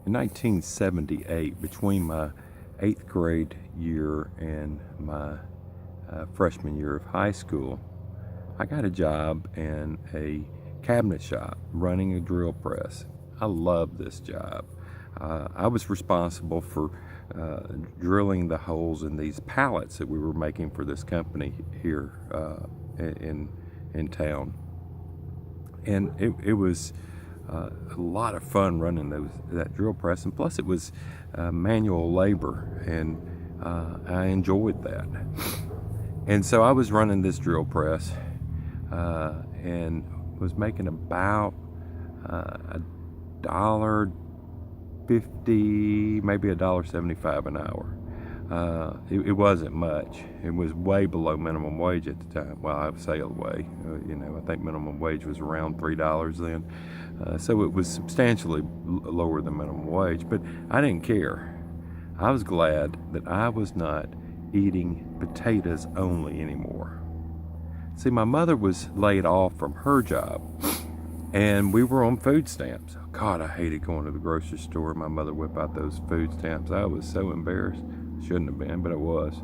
In 1978, between my 8th grade year and my freshman year of high school, I got a job in a cabinet shop running a drill press. I loved this job. I was responsible for drilling the holes in these pallets that we were making for this company here in town, and it was a lot of fun running that drill press, and plus it was manual labor, and I enjoyed that. And so I was running this drill press and was making about $1.50, maybe $1.75 an hour. It wasn't much. It was way below minimum wage at the time. Well, I would say away. I think minimum wage was around $3 then. So it was substantially lower than minimum wage, but I didn't care. I was glad that I was not eating potatoes only anymore. See, my mother was laid off from her job, and we were on food stamps. God, I hated going to the grocery store. My mother whipped out those food stamps. I was so embarrassed. Shouldn't have been, but I was.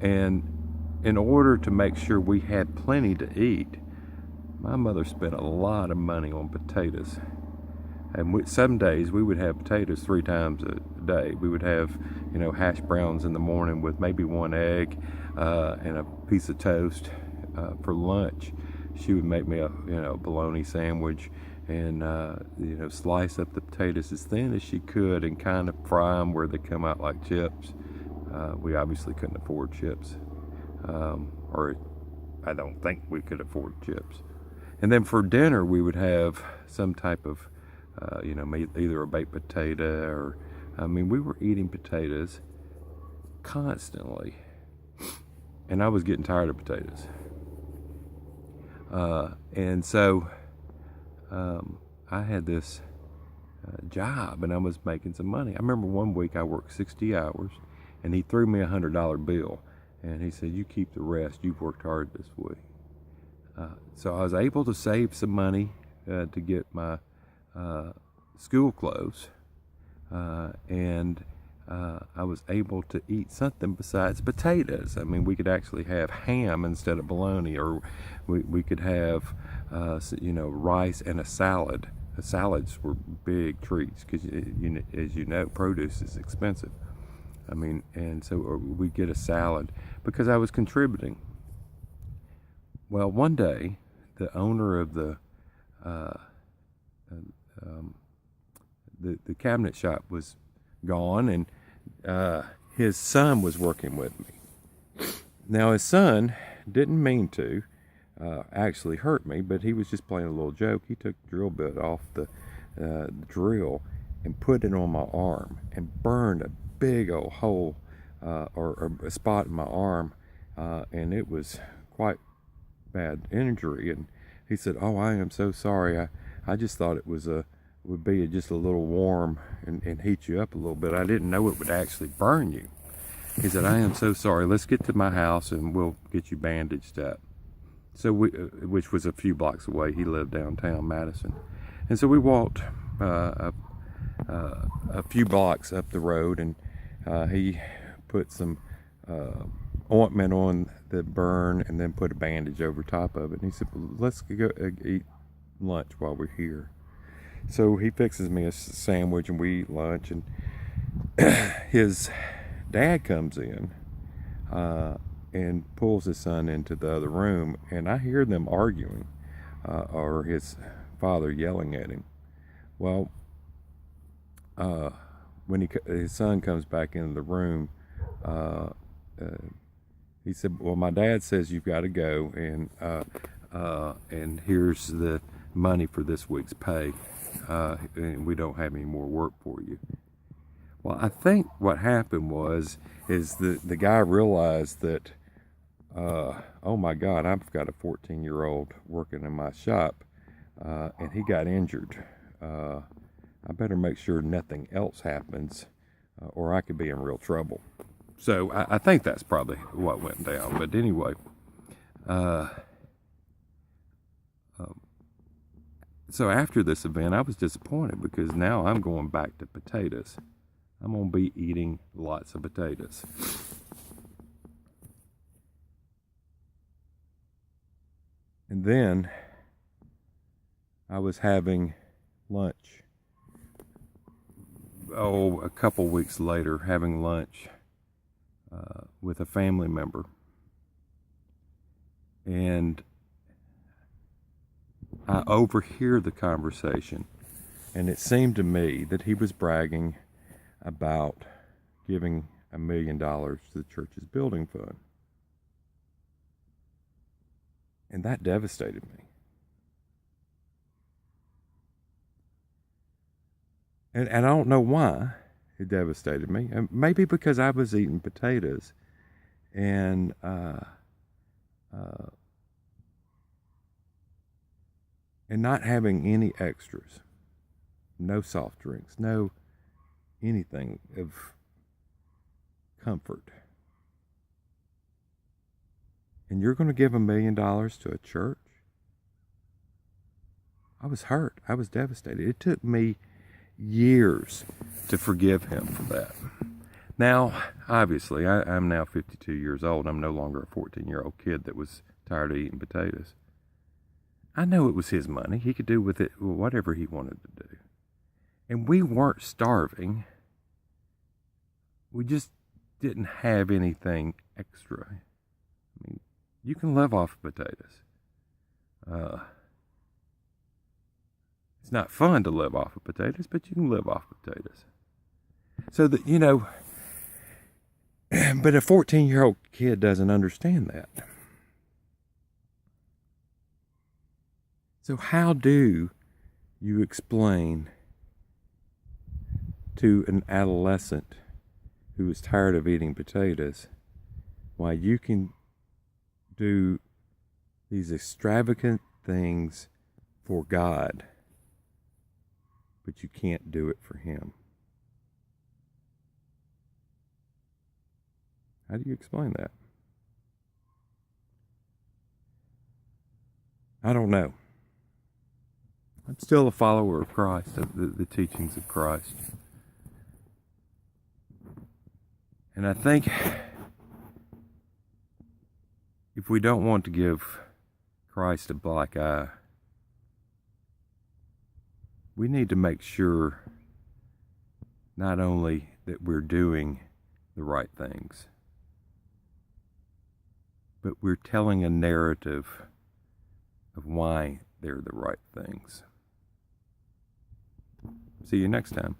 And in order to make sure we had plenty to eat, my mother spent a lot of money on potatoes. And some days we would have potatoes 3 times a day. We would have, hash browns in the morning with maybe 1 egg and a piece of toast for lunch. She would make me a bologna sandwich and slice up the potatoes as thin as she could and kind of fry them where they come out like chips. We obviously couldn't afford chips, or I don't think we could afford chips. And then for dinner we would have some type of either a baked potato or, we were eating potatoes constantly, and I was getting tired of potatoes. And so I had this job, and I was making some money. I remember one week I worked 60 hours, and he threw me a $100 bill, and he said, "You keep the rest. You've worked hard this week." So I was able to save some money to get my school clothes, and I was able to eat something besides potatoes. We could actually have ham instead of bologna, or we could have rice and a salad. Salads were big treats because, as you know, produce is expensive. And so we get a salad because I was contributing. Well, one day, the owner of the cabinet shop was gone, and his son was working with me. Now, his son didn't mean to actually hurt me, but he was just playing a little joke. He took the drill bit off the drill and put it on my arm and burned a big old hole or a spot in my arm, and it was quite bad injury. And he said, "Oh, I am so sorry. I just thought it would be just a little warm and heat you up a little bit. I didn't know it would actually burn you." He said, "I am so sorry. Let's get to my house and we'll get you bandaged up." So which was a few blocks away. He lived downtown Madison, and so we walked a few blocks up the road, and he put some ointment on the burn and then put a bandage over top of it. And he said, "Well, let's go eat lunch while we're here." So he fixes me a sandwich and we eat lunch, and his dad comes in and pulls his son into the other room, and I hear them arguing, or his father yelling at him. Well, when his son comes back into the room, he said, "Well, my dad says you've got to go, and here's the money for this week's pay, and we don't have any more work for you." Well, I think what happened is the guy realized that, oh my God, I've got a 14-year-old working in my shop, and he got injured. I better make sure nothing else happens, or I could be in real trouble. So I think that's probably what went down. But anyway, So after this event, I was disappointed because now I'm going back to potatoes. I'm going to be eating lots of potatoes. And then I was having lunch. A couple weeks later, having lunch with a family member. And I overhear the conversation. And it seemed to me that he was bragging about giving $1 million to the church's building fund. And that devastated me. And I don't know why it devastated me. Maybe because I was eating potatoes and not having any extras. No soft drinks, no anything of comfort. And you're going to give $1 million to a church? I was hurt. I was devastated. It took me years to forgive him for that. Now, obviously, I'm now 52 years old. I'm no longer a 14-year-old kid that was tired of eating potatoes. I know it was his money. He could do with it whatever he wanted to do. And we weren't starving. We just didn't have anything extra. I mean, you can live off of potatoes. It's not fun to live off of potatoes, but you can live off of potatoes. So that, but a 14-year-old kid doesn't understand that. So how do you explain to an adolescent who is tired of eating potatoes why you can do these extravagant things for God, but you can't do it for Him? How do you explain that? I don't know. I'm still a follower of Christ, of the teachings of Christ. And I think if we don't want to give Christ a black eye, we need to make sure not only that we're doing the right things, but we're telling a narrative of why they're the right things. See you next time.